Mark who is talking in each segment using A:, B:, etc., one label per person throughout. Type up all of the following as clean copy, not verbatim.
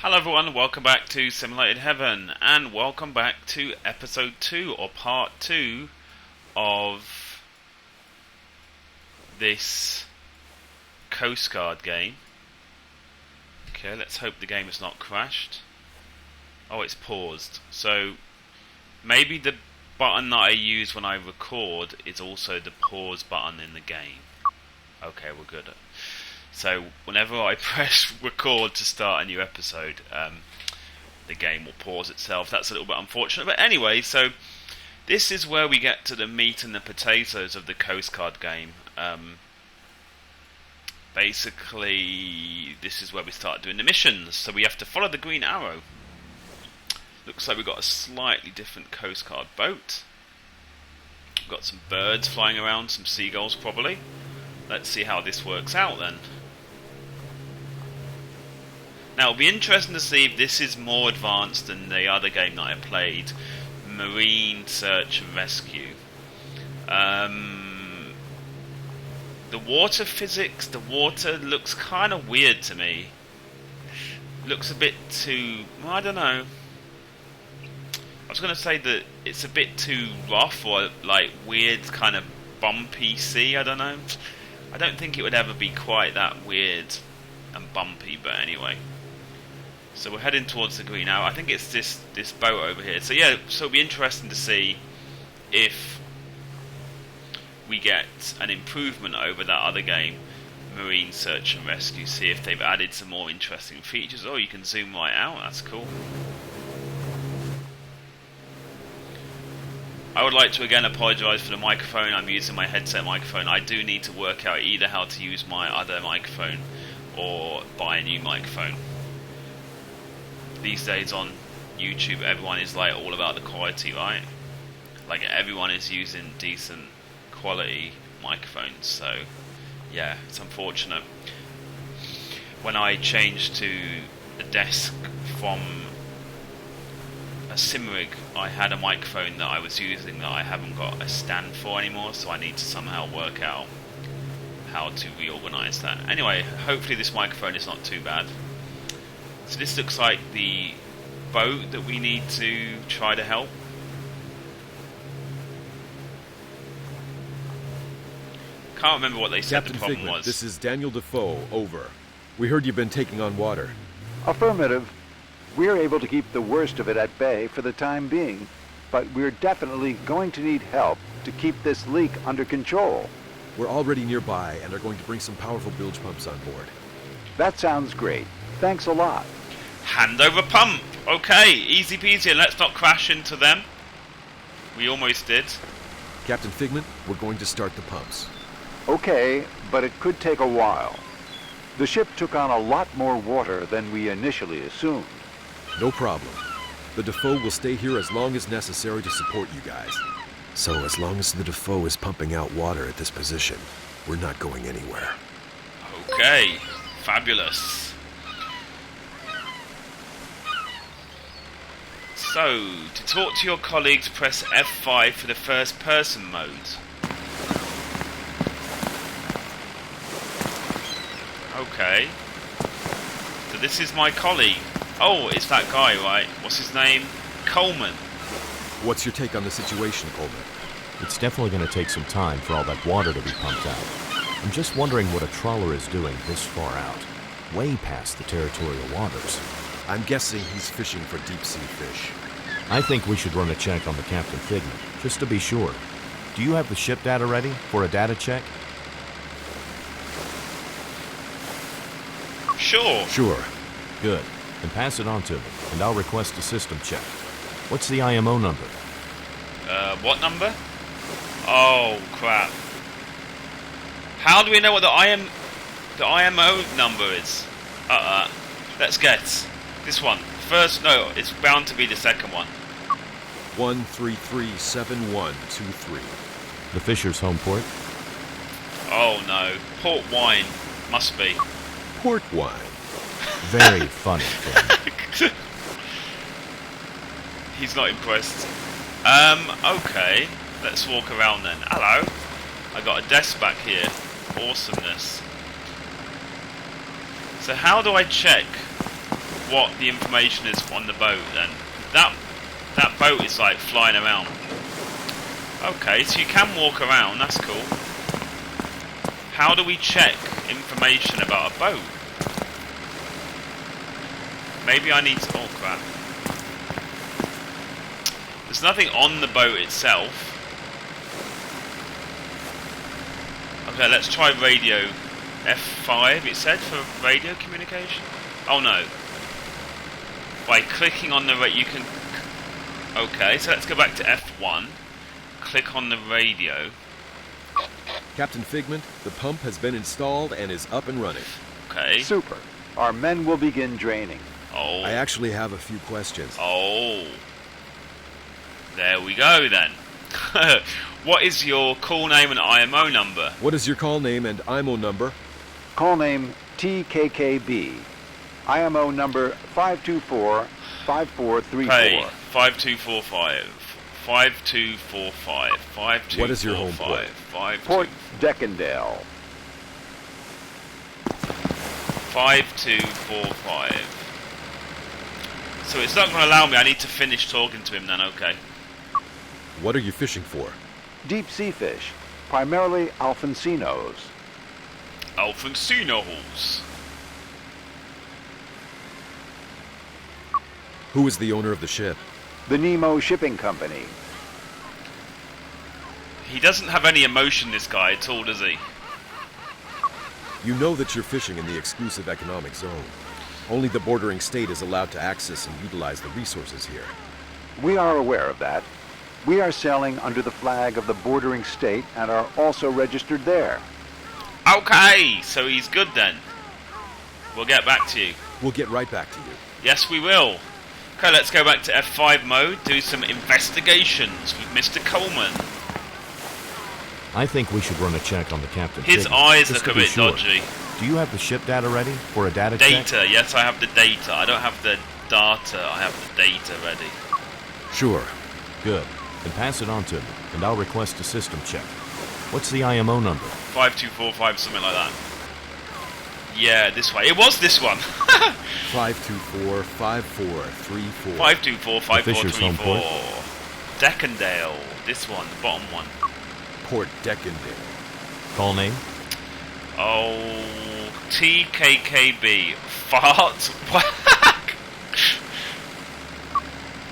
A: Hello everyone, welcome back to Simulated Heaven, and welcome back to episode 2, or part 2 of this Coastguard game. Okay, let's hope the game has not crashed. Oh, it's paused. So, maybe the button that I use when I record is also the pause button in the game. Okay, we're good. So whenever I press record to start a new episode, the game will pause itself. That's a little bit unfortunate. But anyway, so this is where we get to the meat and the potatoes of the Coastguard game. Basically, this is where we start doing the missions. So we have to follow the green arrow. Looks like we've got a slightly different Coastguard boat. We've got some birds flying around, some seagulls probably. Let's see how this works out then. Now it'll be interesting to see if this is more advanced than the other game that I played, Marine Search and Rescue. The water physics, the water looks kind of weird to me. Looks a bit too, I don't know. I was going to say that it's a bit too rough or like weird kind of bumpy sea, I don't know. I don't think it would ever be quite that weird and bumpy, but anyway. So we're heading towards the green arrow. I think it's this boat over here. So yeah, so it'll be interesting to see if we get an improvement over that other game, Marine Search and Rescue. See if they've added some more interesting features. Oh, you can zoom right out. That's cool. I would like to again apologise for the microphone. I'm using my headset microphone. I do need to work out either how to use my other microphone or buy a new microphone. These days on YouTube, everyone is like all about the quality, right? Like everyone is using decent quality microphones. So yeah, it's unfortunate. When I changed to a desk from a sim rig, I had a microphone that I was using that I haven't got a stand for anymore, so I need to somehow work out how to reorganise that. Anyway, hopefully this microphone is not too bad. So this looks like the boat that we need to try to help. Can't remember what they said
B: Captain
A: the problem
B: Figment,
A: was.
B: This is Daniel Defoe, over. We heard you've been taking on water.
C: Affirmative. We're able to keep the worst of it at bay for the time being, but we're definitely going to need help to keep this leak under control.
B: We're already nearby and are going to bring some powerful bilge pumps on board.
C: That sounds great. Thanks a lot.
A: Hand over pump! Okay, easy peasy, and let's not crash into them. We almost did.
B: Captain Figment, we're going to start the pumps.
C: Okay, but it could take a while. The ship took on a lot more water than we initially assumed.
B: No problem. The Defoe will stay here as long as necessary to support you guys. So as long as the Defoe is pumping out water at this position, we're not going anywhere.
A: Okay, fabulous. So, to talk to your colleagues, press F5 for the first person mode. Okay. So this is my colleague. Oh, it's that guy, right? What's his name? Coleman.
B: What's your take on the situation, Coleman?
D: It's definitely going to take some time for all that water to be pumped out. I'm just wondering what a trawler is doing this far out, way past the territorial waters.
B: I'm guessing he's fishing for deep-sea fish.
D: I think we should run a check on the Captain Figment, just to be sure. Do you have the ship data ready for a data check?
A: Sure.
B: Sure.
D: Good. Then pass it on to me, and I'll request a system check. What's the IMO number?
A: What number? Oh, crap. How do we know what the IMO number is? Let's guess. This one. First, no, it's bound to be the second one.
B: 1337123.
D: The Fisher's home port?
A: Oh no. Port wine. Must be.
B: Port wine.
D: Very funny thing.
A: He's not impressed. Okay. Let's walk around then. Hello. I got a desk back here. Awesomeness. So how do I check what the information is on the boat then. That boat is like flying around. Okay, so you can walk around, that's cool. How do we check information about a boat? Maybe I need to... oh crap. There's nothing on the boat itself. Okay, let's try radio. F5 it said for radio communication? Oh no. By clicking on the you can... okay, so let's go back to F1. Click on the radio.
B: Captain Figment, the pump has been installed and is up and running.
A: Okay.
C: Super. Our men will begin draining.
A: Oh.
B: I actually have a few questions.
A: Oh. There we go then. What is your call name and IMO number?
B: What is your call name and IMO number?
C: Call name TKKB. IMO number 524-5434.
A: Okay, 5245. 5245. 5245.
B: What is your home port?
C: Port Deckendale.
A: 5245. So it's not going to allow me. I need to finish talking to him then, okay.
B: What are you fishing for?
C: Deep sea fish, primarily Alfonsinos.
A: Alfonsinos.
B: Who is the owner of the ship?
C: The Nemo Shipping Company.
A: He doesn't have any emotion, this guy, at all, does he?
B: You know that you're fishing in the exclusive economic zone. Only the bordering state is allowed to access and utilize the resources here.
C: We are aware of that. We are sailing under the flag of the bordering state and are also registered there.
A: Okay, so he's good then. We'll get back to you.
B: We'll get right back to you.
A: Yes, we will. Okay, let's go back to F5 mode, do some investigations with Mr. Coleman.
D: I think we should run a check on the captain.
A: His
D: Figment,
A: eyes
D: just
A: look
D: to
A: a
D: be
A: bit
D: sure.
A: dodgy.
D: Do you have the ship data ready for a data check?
A: Data, yes, I have the data. I don't have the data, I have the data ready.
D: Sure. Good. Then pass it on to me, and I'll request a system check. What's the IMO number?
A: 5245, something like that. Yeah, this way. It was this one.
B: 524-5434.
A: 524534. Deckendale. This one, the bottom one.
B: Port Deckendale.
D: Call name?
A: Oh, TKKB. Fart.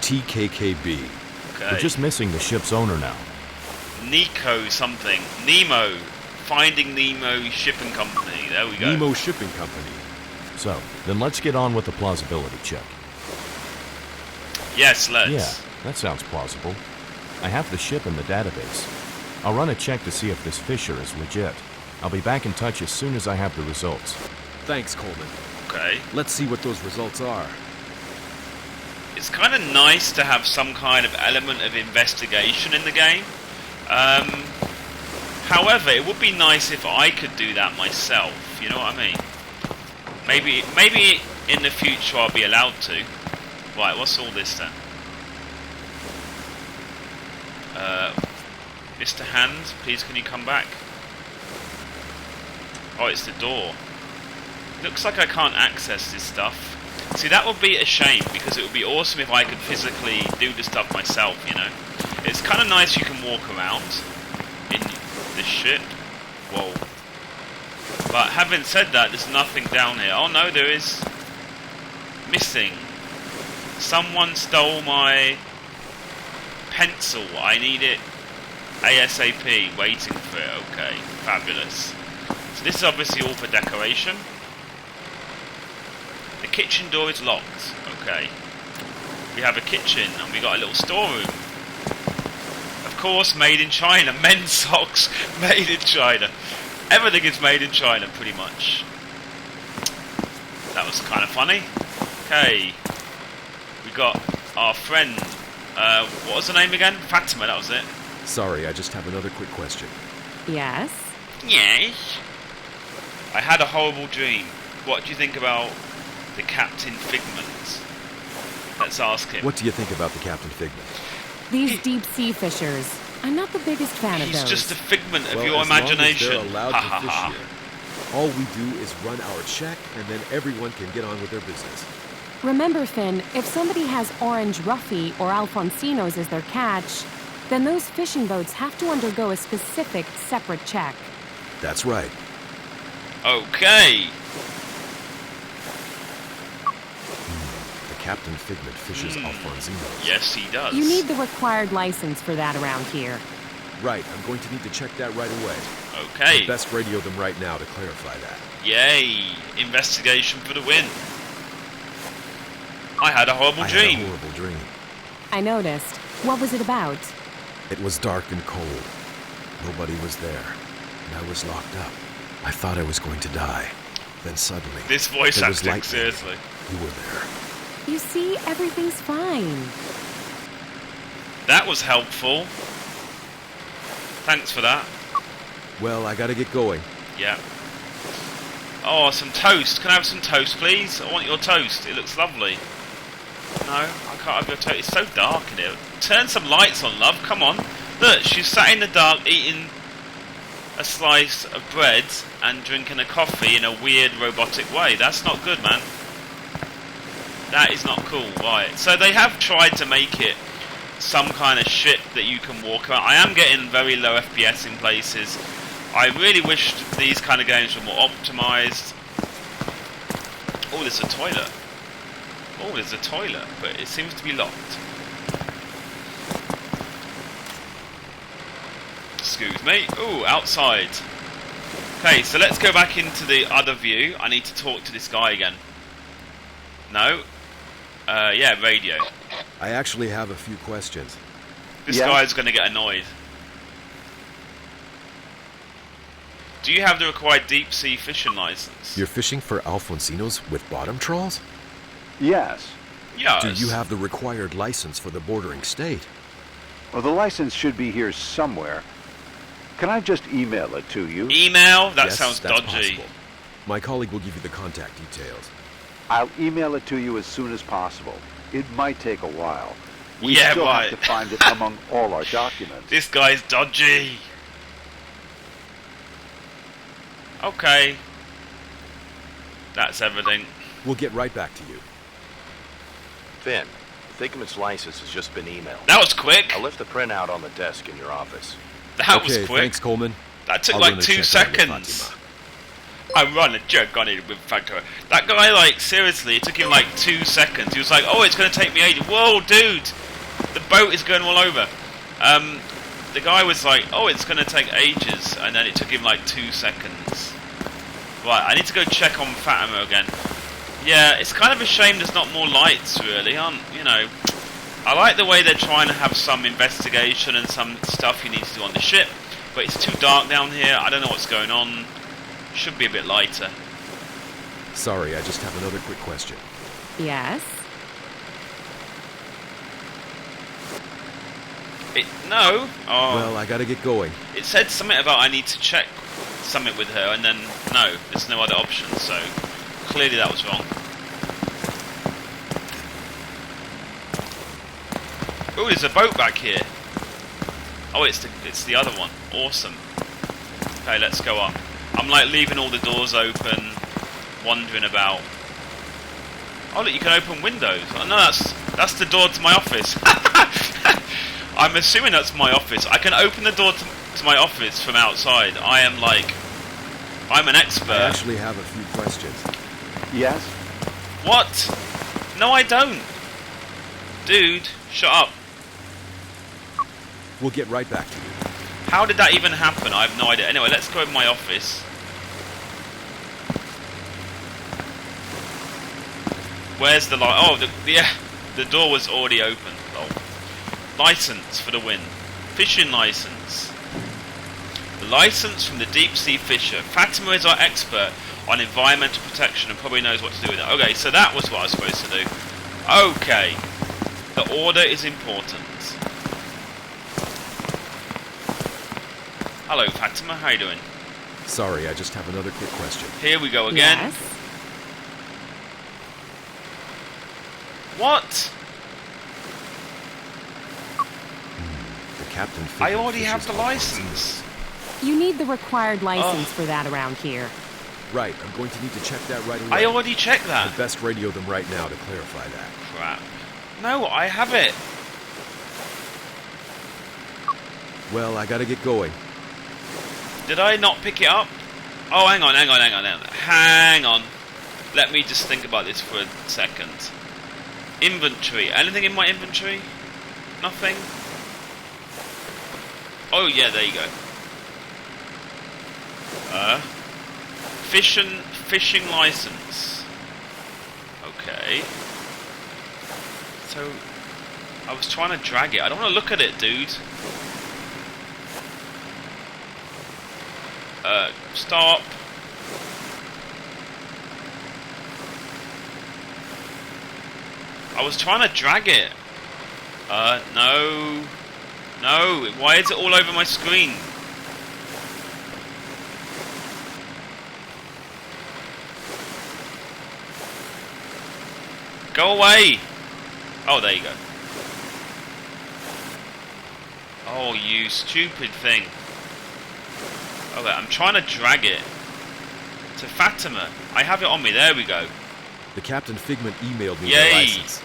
B: TKKB.
A: Okay.
D: We're just missing the ship's owner now.
A: Nico something. Nemo. Finding Nemo Shipping Company. There we go.
B: Nemo Shipping Company.
D: So, then let's get on with the plausibility check.
A: Yes, let's.
D: Yeah, that sounds plausible. I have the ship in the database. I'll run a check to see if this Fisher is legit. I'll be back in touch as soon as I have the results.
B: Thanks, Coleman.
A: Okay.
B: Let's see what those results are.
A: It's kind of nice to have some kind of element of investigation in the game. However, it would be nice if I could do that myself. You know what I mean? Maybe in the future I'll be allowed to. Right, what's all this then? Mr. Hand, please can you come back? Oh, it's the door. Looks like I can't access this stuff. See, that would be a shame, because it would be awesome if I could physically do the stuff myself, you know? It's kind of nice you can walk around in the ship. Whoa. But having said that, there's nothing down here. Oh no, there is. Missing. Someone stole my pencil. I need it ASAP. Waiting for it. Okay, fabulous. So this is obviously all for decoration. The kitchen door is locked. Okay. We have a kitchen and we got a little storeroom. Of course, made in China. Men's socks, made in China. Everything is made in China, pretty much. That was kind of funny. Okay. We got our friend. What was her name again? Fatima, that was it.
B: Sorry, I just have another quick question.
E: Yes?
A: Yes. I had a horrible dream. What do you think about the Captain Figment? Let's ask him.
B: What do you think about the Captain Figment?
E: These deep sea fishers. I'm not the biggest fan of
A: He's
E: those.
A: just a figment of
B: Well,
A: your
B: as long as
A: imagination.
B: they're allowed
A: Ha
B: to
A: ha
B: fish
A: ha.
B: here. All we do is run our check, and then everyone can get on with their business.
E: Remember, Finn, if somebody has orange roughy or Alfonsinos as their catch, then those fishing boats have to undergo a specific, separate check.
B: That's right.
A: Okay.
B: The Captain Figment fishes Alfonsinos.
A: Yes, he does.
E: You need the required license for that around here.
B: Right, I'm going to need to check that right away.
A: Okay.
B: I'd best radio them right now to clarify that.
A: Yay. Investigation for the win. I had a horrible
B: I
A: dream.
B: had a horrible dream.
E: I noticed. What was it about?
B: It was dark and cold. Nobody was there, and I was locked up. I thought I was going to die. Then suddenly,
A: This voice
B: there was
A: acting,
B: lightning.
A: seriously.
B: You were there.
E: You see, everything's fine.
A: That was helpful. Thanks for that.
B: Well, I gotta get going.
A: Yeah. Oh, some toast. Can I have some toast, please? I want your toast. It looks lovely. No, I can't have your toast. It's so dark in here. Turn some lights on, love. Come on. Look, she's sat in the dark eating a slice of bread and drinking a coffee in a weird robotic way. That's not good, man. That is not cool. Right. So they have tried to make it some kind of ship that you can walk around. I am getting very low FPS in places. I really wished these kind of games were more optimised. Oh, there's a toilet. Oh, there's a toilet, but it seems to be locked. Excuse me. Oh, outside. Okay, so let's go back into the other view. I need to talk to this guy again. No? Yeah, radio.
B: I actually have a few questions.
A: This
C: Yeah.
A: guy's going to get annoyed. Do you have the required deep sea fishing license?
B: You're fishing for Alfonsinos with bottom trawls?
C: Yes.
A: Yes.
B: Do you have the required license for the bordering state?
C: Well, the license should be here somewhere. Can I just email it to you?
A: Email? That
B: Yes,
A: sounds
B: that's
A: dodgy.
B: possible. My colleague will give you the contact details.
C: I'll email it to you as soon as possible. It might take a while. We
A: Yeah,
C: still
A: right.
C: have to find it among all our documents.
A: This guy's dodgy. Okay. That's everything.
B: We'll get right back to you.
F: Finn, Figment's license has just been emailed.
A: That was quick.
F: I left the printout on the desk in your office.
A: That was
B: Okay,
A: quick.
B: thanks, Coleman.
A: That took
B: I'll
A: like
B: run a
A: 2
B: check on it with
A: seconds.
B: Fatima.
A: I run a joke on it with Fatima. That guy, like, seriously, it took him like 2 seconds. He was like, oh, it's going to take me ages. Whoa, dude! The boat is going all over. The guy was like, oh, it's going to take ages. And then it took him like 2 seconds. Right, I need to go check on Fatima again. Yeah, it's kind of a shame there's not more lights, really, you know. I like the way they're trying to have some investigation and some stuff you need to do on the ship. But it's too dark down here. I don't know what's going on. Should be a bit lighter.
B: Sorry, I just have another quick question.
E: Yes?
A: No. Oh.
B: Well, I gotta get going.
A: It said something about I need to check something with her, and then no, there's no other option. So clearly that was wrong. Oh, there's a boat back here. Oh, it's the other one. Awesome. Okay, let's go up. I'm like leaving all the doors open, wandering about. Oh look, you can open windows. Oh no, that's the door to my office. I'm assuming that's my office. I can open the door to my office from outside. I'm an expert.
B: I actually have a few questions.
C: Yes?
A: What? No, I don't. Dude, shut up.
B: We'll get right back to you.
A: How did that even happen? I have no idea. Anyway, let's go in my office. Where's the light? Oh, the door was already open. Oh. License for the win. Fishing license. The license from the deep sea fisher. Fatima is our expert on environmental protection and probably knows what to do with it. Okay, so that was what I was supposed to do. Okay. The order is important. Hello, Fatima. How you doing?
B: Sorry, I just have another quick question.
A: Here we go again.
E: Yes?
A: What?
B: The Captain
A: I
B: Figment
A: already have
B: fishes
A: the
B: Alfonsinos.
A: license.
E: You need the required license for that around here.
B: Right, I'm going to need to check that right away.
A: I already checked that.
B: I'd best radio them right now to clarify that.
A: Crap. No, I have it.
B: Well, I gotta get going.
A: Did I not pick it up? Oh, hang on. Hang on. Let me just think about this for a second. Inventory. Anything in my inventory? Nothing? Oh, yeah, there you go. Fishing license. Okay. So, I was trying to drag it. I don't want to look at it, dude. Stop. I was trying to drag it. No. No, why is it all over my screen? Go away! Oh, there you go. Oh, you stupid thing. Okay, I'm trying to drag it to Fatima. I have it on me. There we go.
B: The Captain Figment emailed me
A: Yay.
B: their license.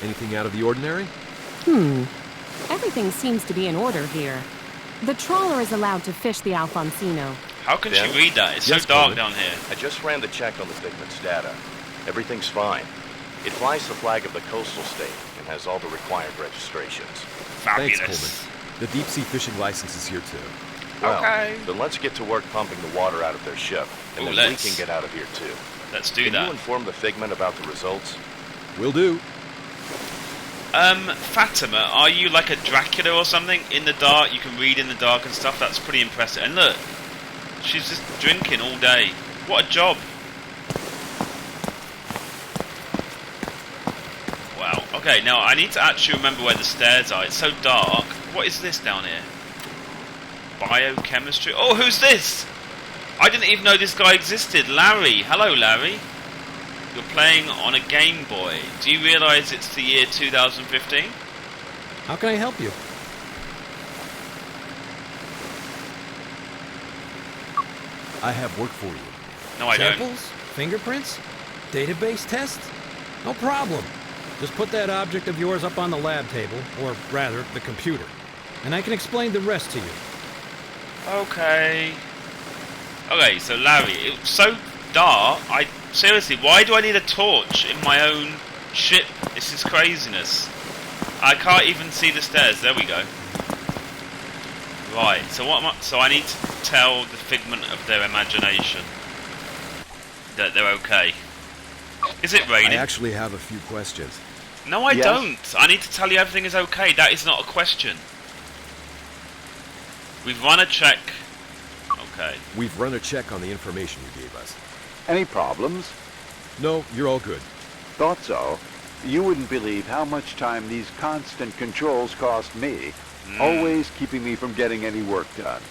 B: Anything out of the ordinary?
E: Everything seems to be in order here. The trawler is allowed to fish the Alfonsino.
A: How can
F: Ben?
A: she read that? It's
B: Yes,
A: so dark
B: Coleman.
A: down here.
F: I just ran the check on the Figment's data. Everything's fine. It flies the flag of the coastal state and has all the required registrations.
A: Fabulous.
B: Thanks, Coleman. The deep-sea fishing license is here, too.
F: Well,
A: Okay.
F: then let's get to work pumping the water out of their ship, and
A: Ooh,
F: then we
A: let's.
F: can get out of here too.
A: Let's do
F: Can
A: that.
F: you inform the Figment about the results?
B: Will do.
A: Fatima, are you like a Dracula or something? In the dark, you can read in the dark and stuff. That's pretty impressive. And look, she's just drinking all day. What a job. Wow. Okay, now I need to actually remember where the stairs are. It's so dark. What is this down here? Biochemistry. Oh, who's this? I didn't even know this guy existed. Larry. Hello, Larry. You're playing on a Game Boy. Do you realise it's the year 2015?
G: How can I help you?
B: I have work for you.
A: No, I don't.
G: Samples? Fingerprints? Database test? No problem. Just put that object of yours up on the lab table, or rather, the computer, and I can explain the rest to you.
A: Okay. Okay, so Larry, it's so dark. Seriously, why do I need a torch in my own ship? This is craziness. I can't even see the stairs. There we go. Right. So so I need to tell the Figment of their imagination that they're okay. Is it
B: I
A: raining?
B: actually have a few questions.
A: No, I
C: Yes.
A: don't. I need to tell you everything is okay. That is not a question. We've run a check. Okay.
B: We've run a check on the information you gave us.
C: Any problems?
B: No, you're all good.
C: Thought so. You wouldn't believe how much time these constant controls cost me, always keeping me from getting any work done.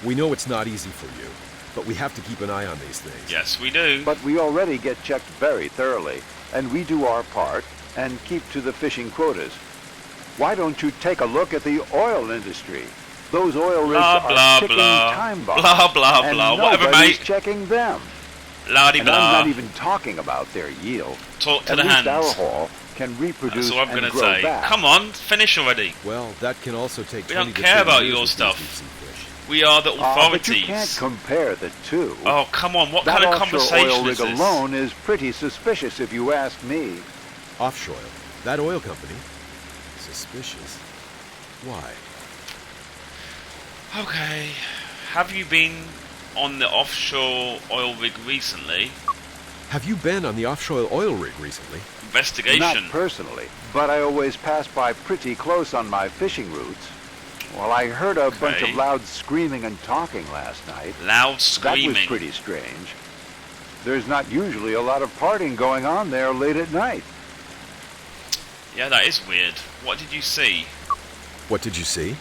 B: We know it's not easy for you, but we have to keep an eye on these things.
A: Yes, we do.
C: But we already get checked very thoroughly, and we do our part and keep to the fishing quotas. Why don't you take a look at the oil industry? Those oil rigs
A: Blah,
C: are
A: blah,
C: ticking
A: blah.
C: time bombs.
A: Blah, blah,
C: and
A: blah. Whatever,
C: nobody's
A: mate.
C: checking them.
A: La-di
C: And I'm
A: blah.
C: not even talking about their yield.
A: Talk to
C: At
A: the
C: least
A: hand.
C: our haul can reproduce
A: That's all I'm
C: and
A: going to
C: grow
A: say.
C: back.
A: Come on, finish already.
B: Well, that can also take
A: We
B: 20
A: don't
B: to
A: care
B: 30
A: about
B: years
A: your
B: with these
A: stuff.
B: deep-sea fish.
A: We are the authorities.
C: But you can't compare the two.
A: Oh, come on. What
C: that
A: kind of
C: offshore
A: conversation
C: oil
A: is
C: rig
A: this?
C: alone is pretty suspicious if you ask me.
B: Offshore. That oil company? Suspicious. Why?
A: Okay. Have you been on the offshore oil rig recently?
B: Have you been on the offshore oil rig recently?
A: Investigation.
C: Not personally, but I always pass by pretty close on my fishing routes. Well, I heard a bunch
A: Okay.
C: of loud screaming and talking last night.
A: Loud
C: That
A: screaming.
C: was pretty strange. There's not usually a lot of partying going on there late at night.
A: Yeah, that is weird. What did you see?
B: What did you see?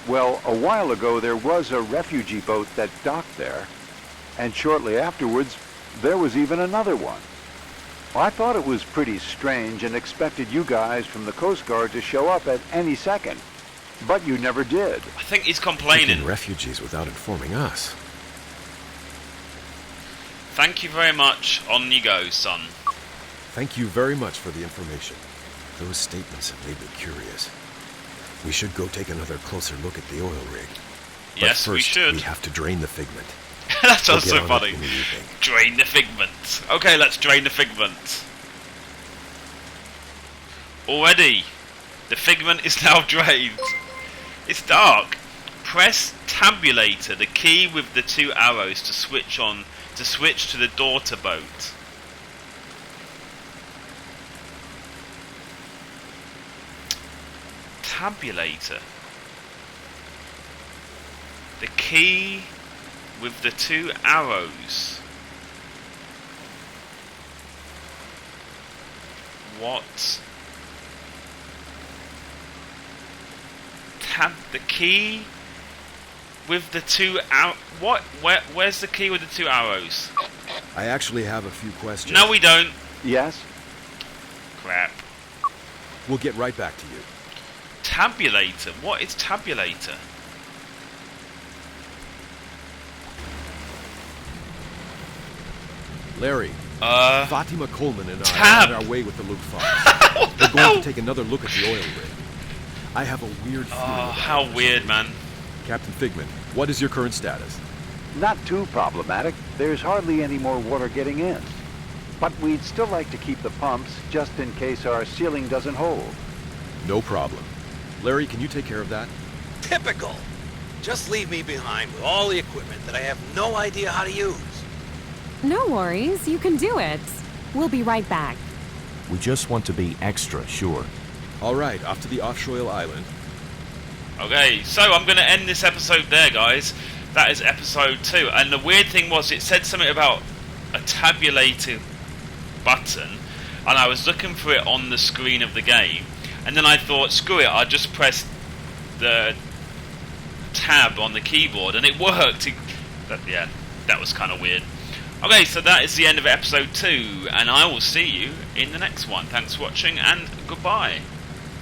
C: Well, a while ago there was a refugee boat that docked there, and shortly afterwards there was even another one. Well, I thought it was pretty strange and expected you guys from the Coastguard to show up at any second, but you never did.
A: I think he's
B: Taking
A: complaining.
B: refugees without informing us.
A: Thank you very much. On you go, son.
B: Thank you very much for the information. Those statements have made me curious. We should go take another closer look at the oil rig. But
A: Yes,
B: first,
A: we should.
B: We have to drain the figment.
A: That
B: We'll
A: sounds
B: get
A: so
B: on it
A: funny.
B: in the evening.
A: Drain the figment. Okay, let's drain the figment. Already, the figment is now drained. It's dark. Press tabulator, the key with the 2 arrows to switch to the daughter boat. Tabulator. The key with the 2 arrows. What? The key with the 2 arrows. What? Where's the key with the 2 arrows?
B: I actually have a few questions.
A: No, we don't.
C: Yes?
A: Crap.
B: We'll get right back to you.
A: Tabulator. What is tabulator?
B: Larry, Fatima Coleman and I
A: Tab.
B: are on our way with the Luke files. We're going to take another look at the oil rig. I have a weird feeling.
A: Oh,
B: about
A: how
B: it.
A: weird, man.
B: Captain Figment, what is your current status?
C: Not too problematic. There's hardly any more water getting in. But we'd still like to keep the pumps just in case our ceiling doesn't hold.
B: No problem. Larry, can you take care of that?
G: Typical. Just leave me behind with all the equipment that I have no idea how to use.
E: No worries, you can do it. We'll be right back.
D: We just want to be extra sure.
B: All right, off to the offshore island.
A: Okay, so I'm going to end this episode there, guys. That is episode 2. And the weird thing was, it said something about a tabulator button, and I was looking for it on the screen of the game, and then I thought, screw it, I'll just press the tab on the keyboard, and it worked. Yeah, that was kind of weird. Okay, so that is the end of episode 2, and I will see you in the next one. Thanks for watching, and goodbye.